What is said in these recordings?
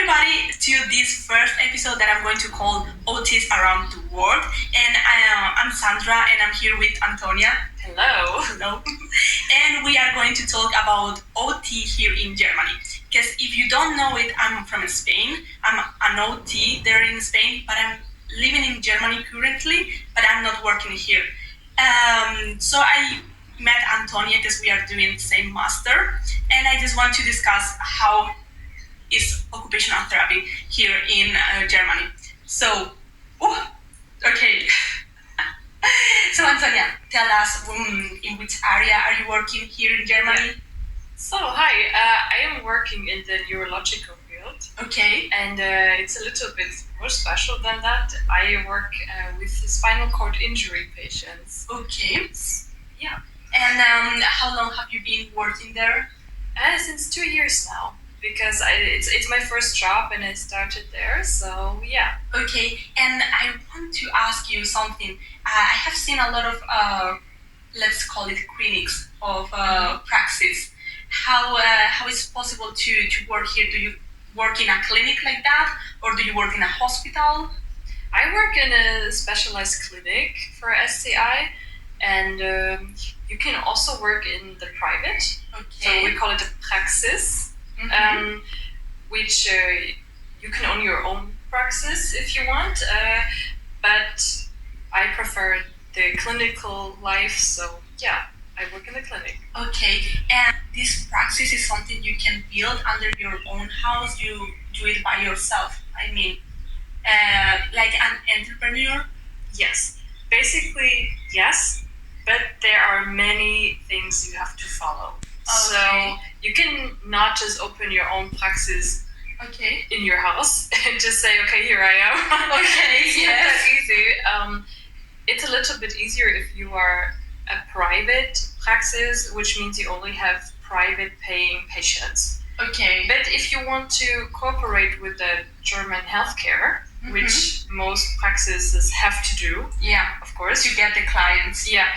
everybody to this first episode that I'm going to call OTs Around the World. And I'm Sandra and I'm here with Antonia. Hello. Hello. And we are going to talk about OT here in Germany. Because if you don't know it, I'm from Spain. I'm an OT there in Spain, but I'm living in Germany currently, but I'm not working here. So I met Antonia because we are doing the same master, and I just want to discuss how is occupational therapy here in Germany. So, okay. So Antonia, tell us in which area are you working here in Germany? Yeah. So hi, I am working in the neurological field. Okay. And it's a little bit more special than that. I work with spinal cord injury patients. Okay. Yeah. And how long have you been working there? Since 2 years now, because it's my first job and I started there, so yeah. Okay, and I want to ask you something. I have seen a lot of, let's call it clinics of praxis. How is it possible to work here? Do you work in a clinic like that, or do you work in a hospital? I work in a specialized clinic for SCI, and you can also work in the private. Okay. So we call it a praxis, which you can own your own praxis if you want, but I prefer the clinical life, so yeah, I work in the clinic. Okay, and this praxis is something you can build under your own house, you do it by yourself, I mean, like an entrepreneur? Yes, basically yes, but there are many things you have to follow. Okay. So you can not just open your own praxis in your house and just say, okay, here I am. Okay, It's not that easy. It's a little bit easier if you are a private praxis, which means you only have private paying patients. Okay. But if you want to cooperate with the German healthcare, which most praxis have to do, of course, to get the clients. Yeah,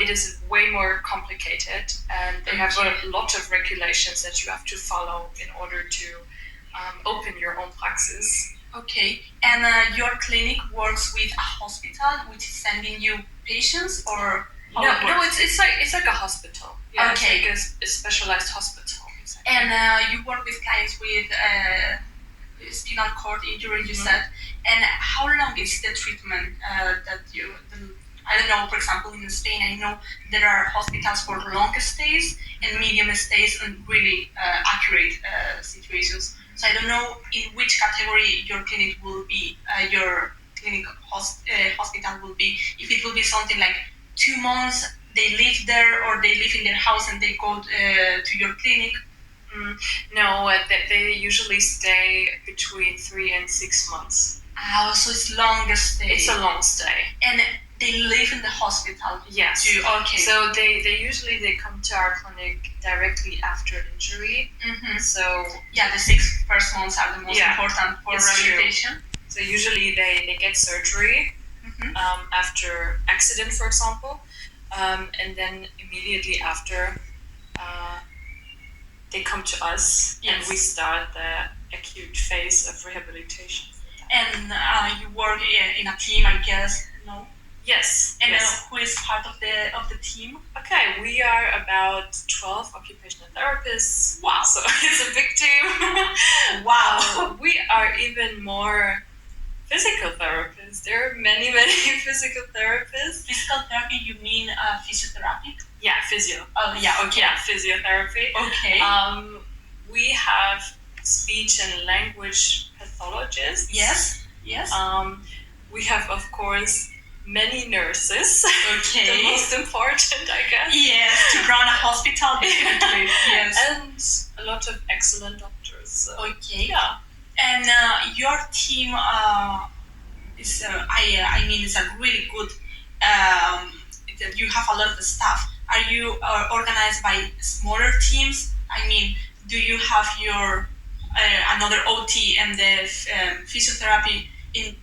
it is way more complicated, and they have a lot of regulations that you have to follow in order to open your own praxis. Okay, and your clinic works with a hospital, which is sending you patients, or no, it's like a hospital. Yeah, okay, it's like a specialized hospital. Exactly. And you work with clients with spinal cord injury, you said. And how long is the treatment that you? I don't know. For example, in Spain, I know there are hospitals for long stays and medium stays and really accurate situations. So I don't know in which category your clinic will be. Your clinic hospital will be. If it will be something like 2 months, they live there, or they live in their house and they go to your clinic. No, they usually stay between 3 and 6 months. Oh, so it's longer stay. It's a long stay. And they live in the hospital. Yes. Too. Okay. So they usually come to our clinic directly after injury. So yeah, the 6 first months are the most important for rehabilitation. So usually they get surgery after accident, for example, and then immediately after they come to us, and we start the acute phase of rehabilitation. And you work in a team, I guess, no? Yes. And who is part of the team? Okay, we are about 12 occupational therapists. Wow. So it's a big team. Wow. We are even more physical therapists. There are many physical therapists. Physical therapy, you mean physiotherapy? Yeah, physio. Oh, yeah, okay. Yeah, physiotherapy. Okay. We have speech and language pathologists. Yes. We have, of course, many nurses. Okay. The most important, I guess. Yes, to run a hospital, definitely. Yes. And a lot of excellent doctors. So. Okay. Yeah. And your team is, I mean, it's a really good. You have a lot of staff. Are you organized by smaller teams? I mean, do you have your another OT and the physiotherapy?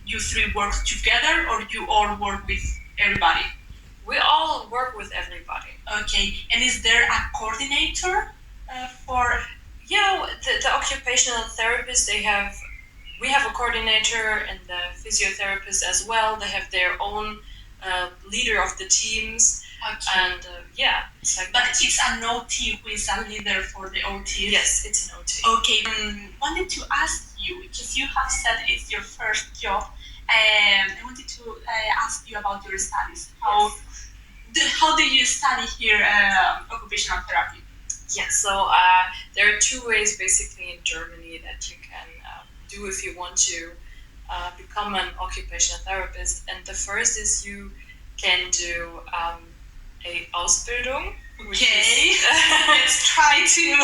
You 3 work together, or you all work with everybody? We all work with everybody. Okay, and is there a coordinator for? Yeah, the occupational therapists, we have a coordinator and the physiotherapist as well. They have their own leader of the teams. Okay. And it's like But that. it's an OT who is a leader for the OTs. Yes, it's an OT. Okay. Wanted to ask you, because you have said it's your first job, I wanted to ask you about your studies. How do you study here occupational therapy? Yeah, so there are two ways basically in Germany that you can do if you want to become an occupational therapist. And the first is you can do a Ausbildung. Okay, let's try to.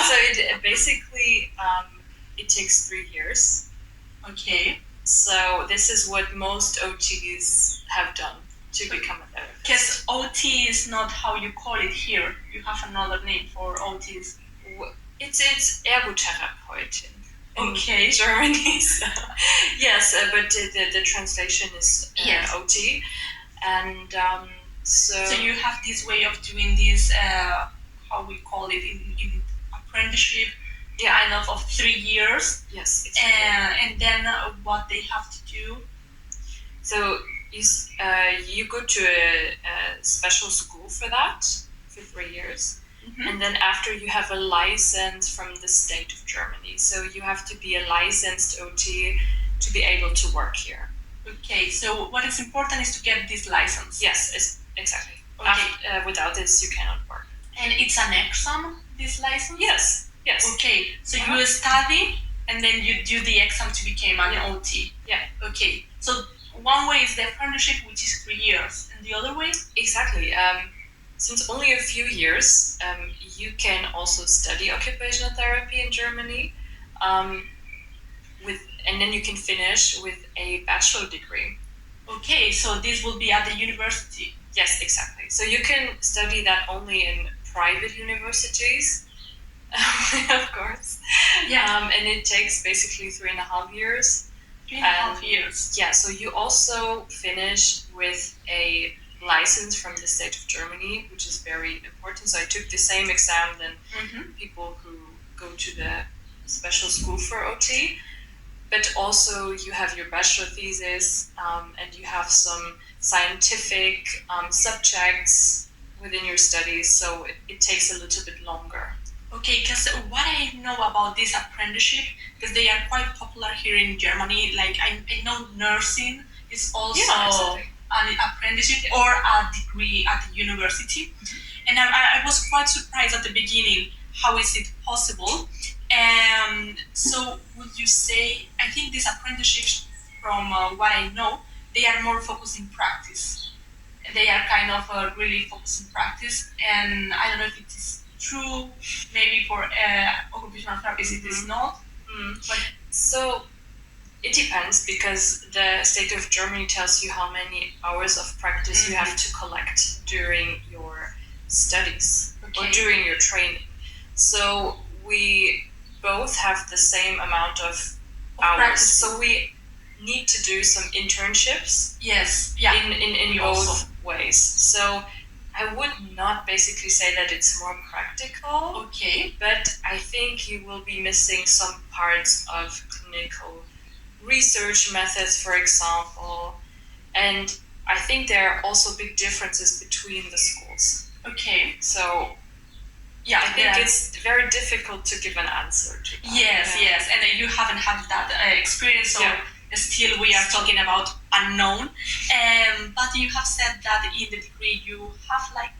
So it basically it takes 3 years. Okay. So this is what most OTs have done to become a therapist. Because OT is not how you call it here. You have another name for OTs. It's Ergotherapeutin. Okay. In Germany. So. Yes, but the translation is yes. OT. And so you have this way of doing this, how we call it in apprenticeship, kind of 3 years. Yes. And then what they have to do? So you go to a special school for that for 3 years. Mm-hmm. And then after you have a license from the state of Germany. So you have to be a licensed OT to be able to work here. Okay, so what is important is to get this license. Yes, exactly. Okay. Without this, you cannot work. And it's an exam, this license? Yes. Okay, so you study and then you do the exam to become an OT. Yeah. Okay, so one way is the apprenticeship, which is 3 years, and the other way? Exactly. Since only a few years, you can also study occupational therapy in Germany, and then you can finish with a bachelor degree. Okay, so this will be at the university. Yes, exactly. So you can study that only in private universities, of course. Yeah. And it takes basically 3.5 years. 3.5 years. Yeah, so you also finish with a license from the state of Germany, which is very important. So I took the same exam than people who go to the special school for OT. But also you have your bachelor thesis and you have some scientific subjects within your studies, so it takes a little bit longer. Okay, because what I know about this apprenticeship, because they are quite popular here in Germany, like I know nursing is also an apprenticeship or a degree at the university. And I was quite surprised at the beginning, how is it possible? So would you say, I think these apprenticeships, from what I know, they are more focused in practice. They are kind of really focused in practice, and I don't know if it is true. Maybe for occupational therapists it is not. But so it depends, because the state of Germany tells you how many hours of practice you have to collect during your studies or during your training. So we both have the same amount of hours. Practice. So we need to do some internships. Yes. Yeah. In both ways. So I would not basically say that it's more practical. Okay. But I think you will be missing some parts of clinical research methods, for example. And I think there are also big differences between the schools. Okay. So yeah, I think it's very difficult to give an answer to that. Yes, and you haven't had that experience, so still we are talking about unknown. But you have said that in the degree you have like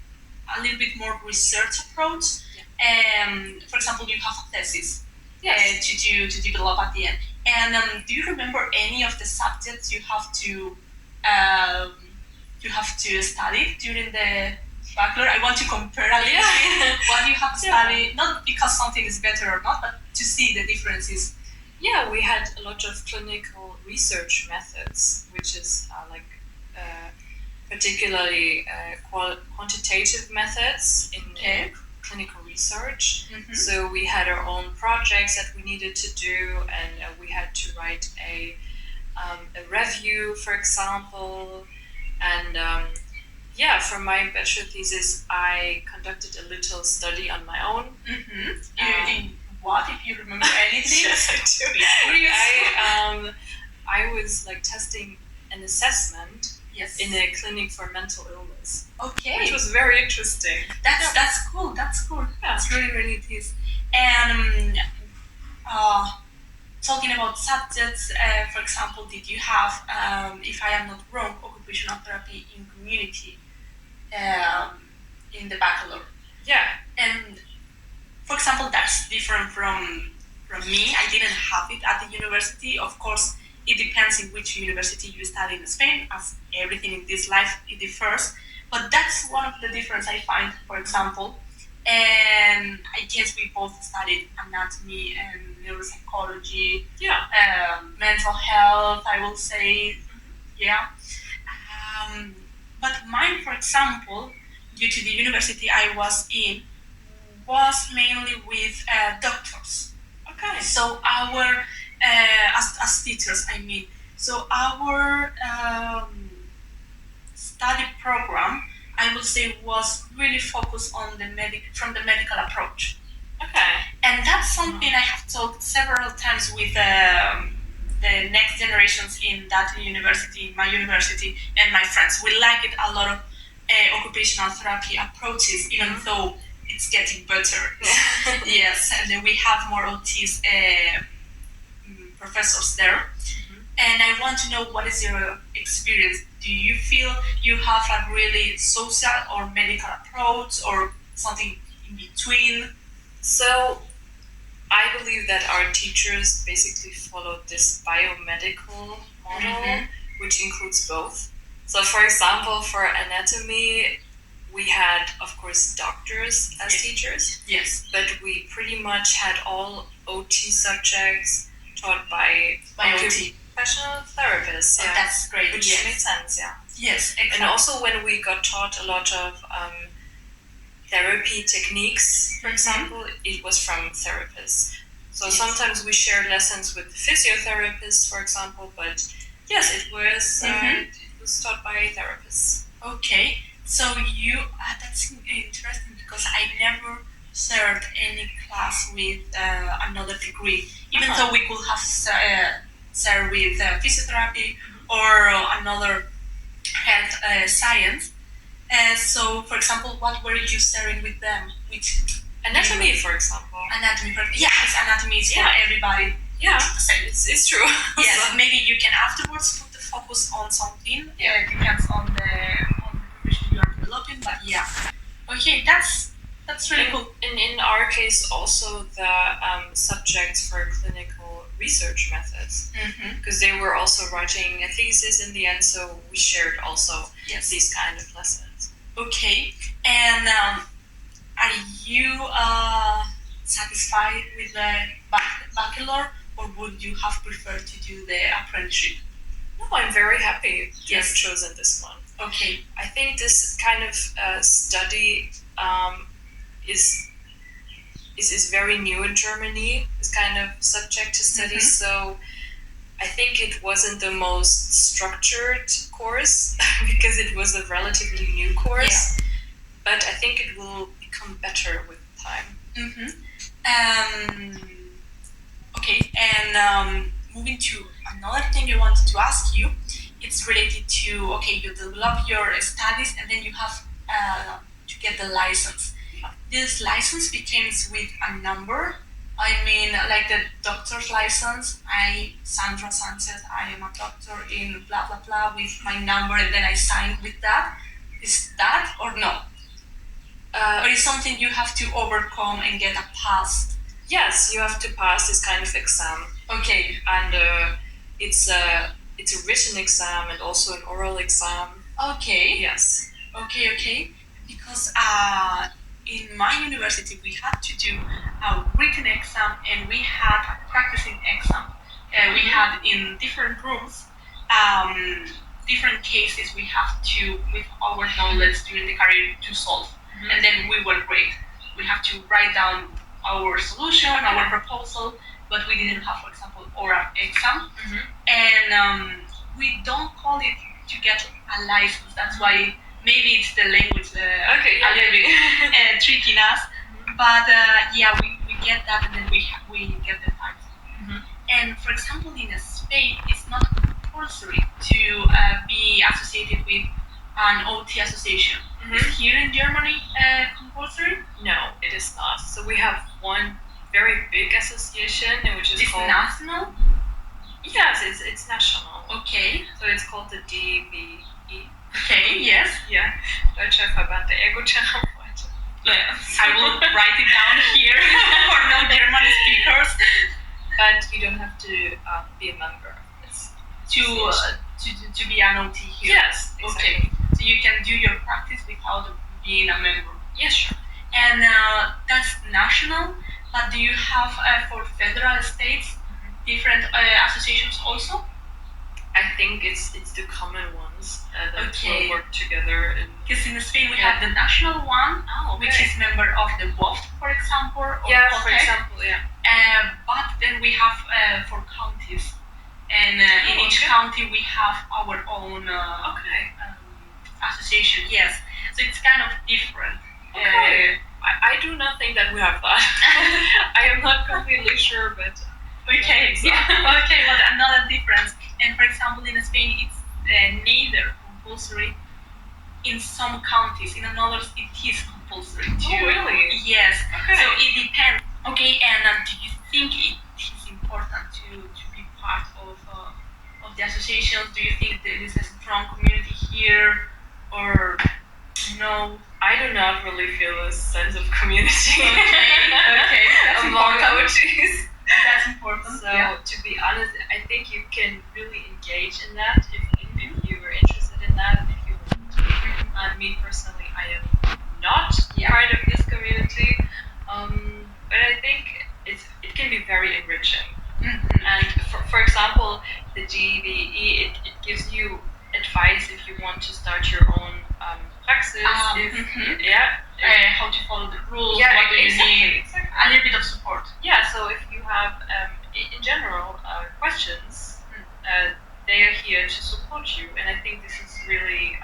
a little bit more research approach. For example, you have a thesis to develop at the end. And do you remember any of the subjects you have to study during the bachelor? I want to compare a little bit what you have studied, not because something is better or not, but to see the differences. Yeah, we had a lot of clinical research methods, which is particularly quantitative methods in clinical research. So we had our own projects that we needed to do, and we had to write a review, for example. And for my bachelor thesis, I conducted a little study on my own. In what, if you remember anything? Yes, I do. Be curious. I was like testing an assessment Yes. in a clinic for mental illness. Okay. Which was very interesting. That's cool. That's cool. Yeah. It's really it is. And talking about subjects, for example, did you have, if I am not wrong, occupational therapy in community in the bachelor? Yeah. And for example, that's different from me. I didn't have it at the university. Of course, it depends in which university you study in Spain, as everything in this life, it differs. But that's one of the differences I find, for example. And I guess we both studied anatomy and neuropsychology, mental health, I will say, yeah. But mine, for example, due to the university I was in, was mainly with doctors. Okay. So our, as teachers, I mean, so our study program, I would say, was really focused on from the medical approach. Okay. And that's something I have talked several times with the next generations in that university, my university, and my friends. We like it a lot of occupational therapy approaches, even though it's getting better. Yes, and then we have more OTs professors there. And I want to know, what is your experience? Do you feel you have a really social or medical approach, or something in between? So I believe that our teachers basically followed this biomedical model, which includes both. So for example, for anatomy, we had, of course, doctors as teachers. Yes. But we pretty much had all OT subjects taught by OT. Occupational therapists. Oh, that's great. Which makes sense, yeah. Yes, exactly. And also when we got taught a lot of therapy techniques, for example, it was from therapists. So sometimes we shared lessons with physiotherapists, for example, but yes, it was taught by therapists. Okay, so that's interesting, because I never shared any class with another degree, even though we could have shared with physiotherapy or another health science. So, for example, what were you sharing with them? Which anatomy, for example. Anatomy, anatomy is for everybody. Yeah, it's true. Yes, maybe you can afterwards put the focus on something. Yeah, it depends on the profession you are developing. But yeah, okay, that's really cool. And in our case, also the subjects for clinical research methods, because they were also writing a thesis in the end, so we shared also these kind of lessons. Okay, and are you satisfied with the bachelor, or would you have preferred to do the apprenticeship? No, I'm very happy to have chosen this one. Okay. I think this kind of study is very new in Germany, this kind of subject to study, so I think it wasn't the most structured course because it was a relatively new course, but I think it will become better with time. Okay, and moving to another thing I wanted to ask you, it's related to, you develop your studies and then you have to get the license. This license becomes with a number. I mean, like the doctor's license, Sandra Sanchez, I am a doctor in blah blah blah with my number, and then I sign with that. Is that or no? Or is something you have to overcome and get a pass? Yes, you have to pass this kind of exam. Okay. And it's a written exam and also an oral exam. Okay. Yes. Okay. Because in my university we had to do a written exam and we had a practicing exam. We had in different rooms, different cases we have to, with our knowledge during the career, to solve. And then we were great. We have to write down our solution, our proposal, but we didn't have, for example, oral exam. And we don't call it to get a license. That's why maybe it's the language a little bit tricking us. But we get that, and then we get the title. And for example, in Spain, it's not compulsory to be associated with an OT association. Is here in Germany compulsory? No, it is not. So we have one very big association, which is called national. Yes, it's national. Okay. So it's called the DBE. Okay. Yes. Yeah. Deutscher Verband der Ergotherapeuten. I will write it down here for no German speakers. But you don't have to be a member of this to be an OT here. Yes, exactly. Okay. So you can do your practice without being a member. Yes, sure. And that's national. But do you have for federal states different associations also? I think it's the common ones that will work together. Because in Spain we have the national one, which is member of the WOFT, for example. Or for example, yeah. But then we have for counties, and in each county we have our own association. Yes, so it's kind of different. Okay. I do not think that we have that. I am not completely sure, but okay, so. Okay, but another difference. And for example, in Spain, it's neither compulsory. In some counties, in others, it is compulsory too. Oh, really? Yes. Okay. So it depends. Okay, and do you think it is important to be part of the association? Do you think there is a strong community here, or no? I do not really feel a sense of community. Okay, that's among important. OTs. That's important. So to be honest, I think you can really engage in that if you were interested in that and if you want to. Me personally, I am not part of this community, but I think it can be very enriching. And for example, the GBE, it gives you advice if you want to start your own praxis. How to follow the rules, what do you need, exactly. a little bit of support. Yeah, so if you have, in general, questions, they are here to support you, and I think this is really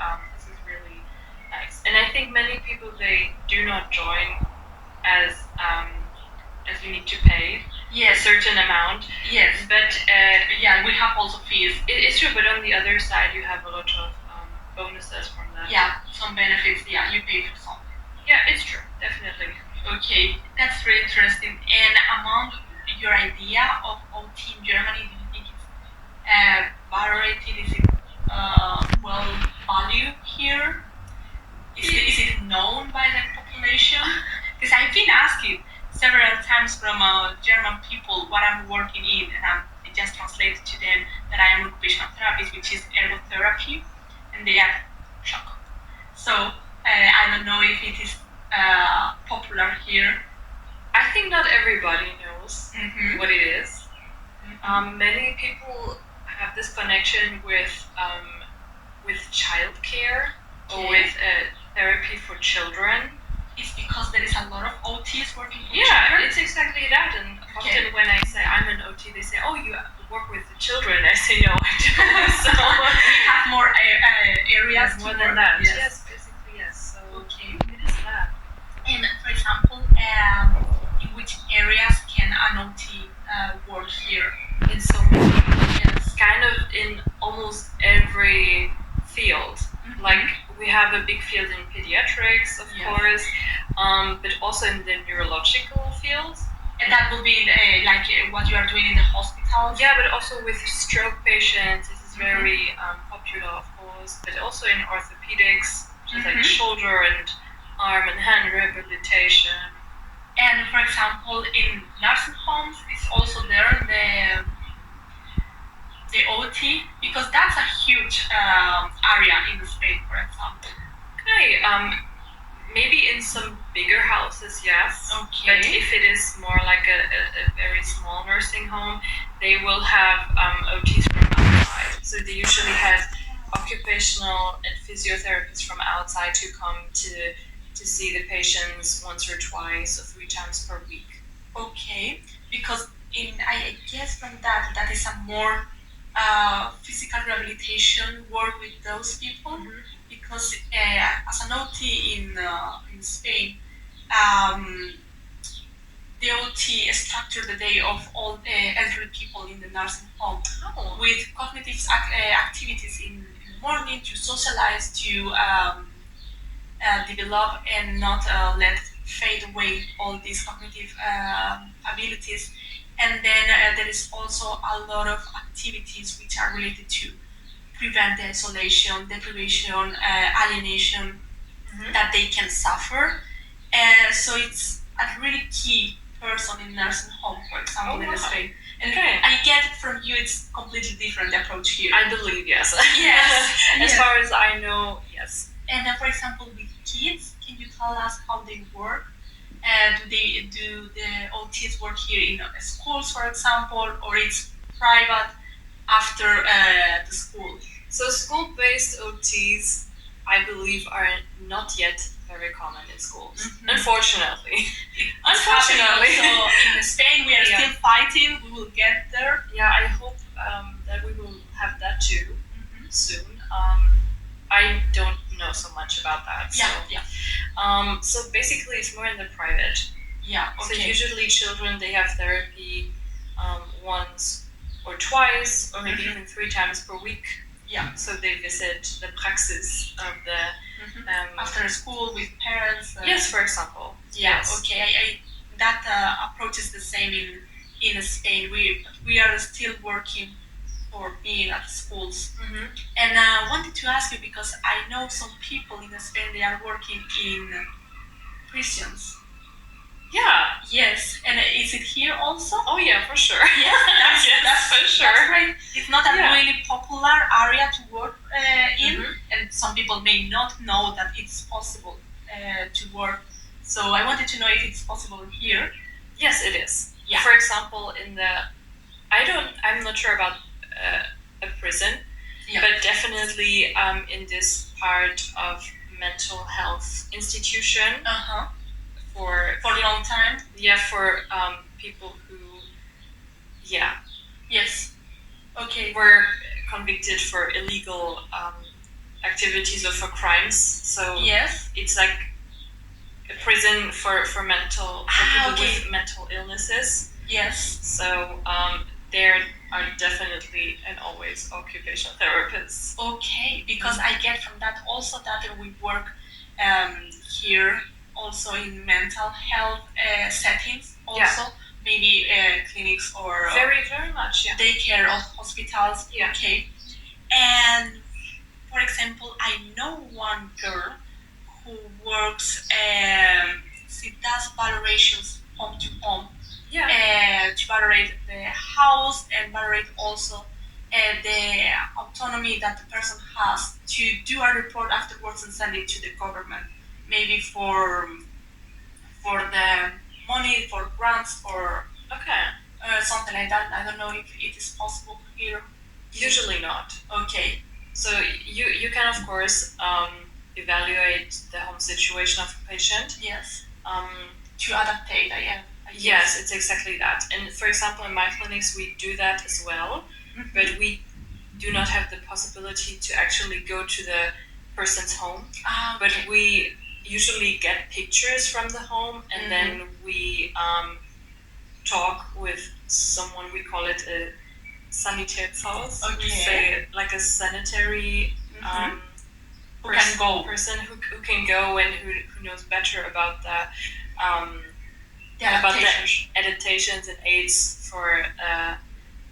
nice. And I think many people, they do not join as you need to pay a certain amount. Yes. But we have also fees. It's true, but on the other side, you have a lot of bonuses from that. Yeah, some benefits. Yeah, you pay for something. Yeah, it's true, definitely. Okay, that's very interesting. And among your idea of OT in Germany, do you think it's varied? Is it well valued here? Is it known by the population? Because I've been asking several times from German people what I'm working in, and I just translated to them that I am occupational therapist, which is ergotherapy, and they are shocked. So I don't know if it is popular here. I think not everybody knows what it is. Many people have this connection with childcare or with therapy for children. It's because there is a lot of OTs working with children? Yeah, it's exactly that. And often when I say I'm an OT, they say, "Oh, you work with the children." I say, "No, I don't." So we have more areas more than that. Yes, basically yes. So it is that. And for example, in which areas can an OT work here? In so many. Yes, kind of in almost every field. Like we have a big field in pediatrics, of course, but also in the neurological field. And that will be like what you are doing in the hospitals? Yeah, but also with stroke patients, this is very popular, of course, but also in orthopedics, which is like shoulder and arm and hand rehabilitation. And for example, in nursing homes, it's also there the OT, because that's a huge area in Spain, for example. Okay, maybe in some bigger houses, yes. Okay. But if it is more like a very small nursing home, they will have OTs from outside. So they usually have occupational and physiotherapists from outside who come to see the patients once or twice or 3 times per week. Okay, because I guess from that is a more physical rehabilitation work with those people, because as an OT in Spain, the OT OT structure the day of all the elderly people in the nursing home with cognitive activities in the morning to socialize, to develop and not let fade away all these cognitive abilities. And then there is also a lot of activities which are related to prevent the isolation, deprivation, alienation that they can suffer. So it's a really key person in nursing home, for example, in Spain. And I get from you, it's completely different approach here. I believe yes. Yes. As far as I know, yes. And for example, with kids, can you tell us how they work? Do the OTs work here in schools, for example, or it's private after the school? So school-based OTs, I believe, are not yet very common in schools. Unfortunately. Unfortunately. So in Spain, we are still fighting. We will get there. Yeah, I hope that we will have that too soon. I don't know so much about that. So basically, it's more in the private. Yeah. Okay. So usually, children they have therapy once or twice, or maybe even 3 times per week. Yeah. So they visit the praxis of the after school with parents. Yes, for example. Yeah. Yes. Okay. That approach is the same in Spain. We are still working for being at schools. And I wanted to ask you because I know some people in Spain they are working in prisons. Yeah. Yes. And is it here also? Oh yeah, for sure. Yes, that's for sure. That's great. It's not a really popular area to work in, and some people may not know that it's possible to work. So I wanted to know if it's possible here. Yes, it is. Yeah. For example, I'm not sure about a prison, but definitely in this part of mental health institution. For a long time. Yeah, for people who, yes, okay, were convicted for illegal activities or for crimes. So yes, it's like a prison for people with mental illnesses. Yes. So there are definitely and always occupational therapists. Okay, because I get from that also that we work here also in mental health settings also, maybe clinics or very much, daycare or hospitals. Okay. And for example, I know one girl who works, she does valorations home to home, to valorate the house and valorate also the autonomy that the person has to do a report afterwards and send it to the government. Maybe for the money, for grants, or something like that. I don't know if it is possible here. Usually not. Okay. So you can of course evaluate the home situation of a patient. Yes. To adapt it, Yes, it's exactly that. And for example, in my clinics, we do that as well, but we do not have the possibility to actually go to the person's home. But we usually get pictures from the home, and then we talk with someone. We call it a Sanitätshaus. Okay. We say like a sanitary person who can go and who knows better about the adaptations and aids for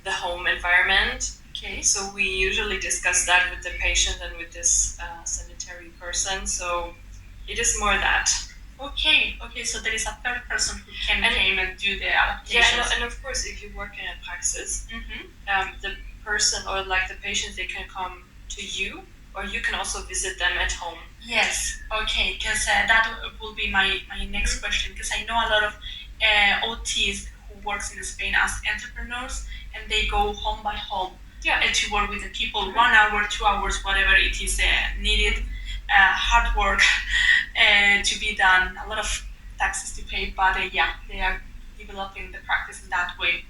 the home environment. Okay. So we usually discuss that with the patient and with this sanitary person. So it is more that. Okay. So there is a third person who can came and do the adaptations. Yeah, and of course, if you work in a praxis, the person or like the patient, they can come to you, or you can also visit them at home. Yes. Okay. Because that will be my next question. Because I know a lot of OTs who works in Spain as entrepreneurs, and they go home by home. To work with the people 1 hour, 2 hours, whatever it is needed. Hard work to be done, a lot of taxes to pay, but they are developing the practice in that way.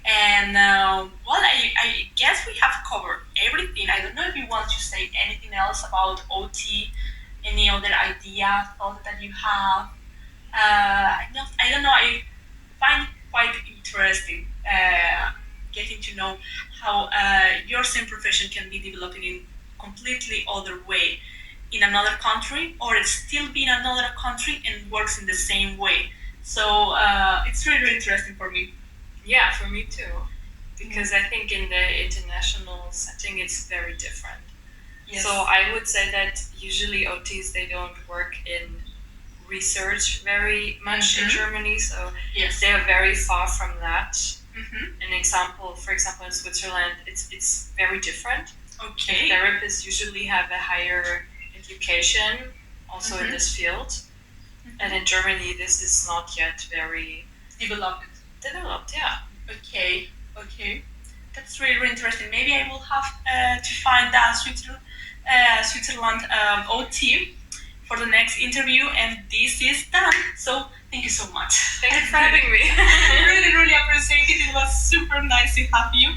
And I guess we have covered everything. I don't know if you want to say anything else about OT, any other idea, thought that you have. I don't know. I find interesting getting to know how your same profession can be developing in completely other way in another country, or it's still be in another country and works in the same way. So it's really, really interesting for me. Yeah, for me too. Because I think in the international setting it's very different. Yes. So I would say that usually OTs, they don't work in research very much in Germany, so Yes. they are very far from that. Mm-hmm. For example, in Switzerland, it's very different. Okay. Therapists usually have a higher education also in this field, and in Germany this is not yet very developed. Yeah. Okay. That's really, really interesting. Maybe I will have to find that Switzerland OT for the next interview, and this is done. So thank you so much. Thank you for having me. I really, really appreciate it. It was super nice to have you.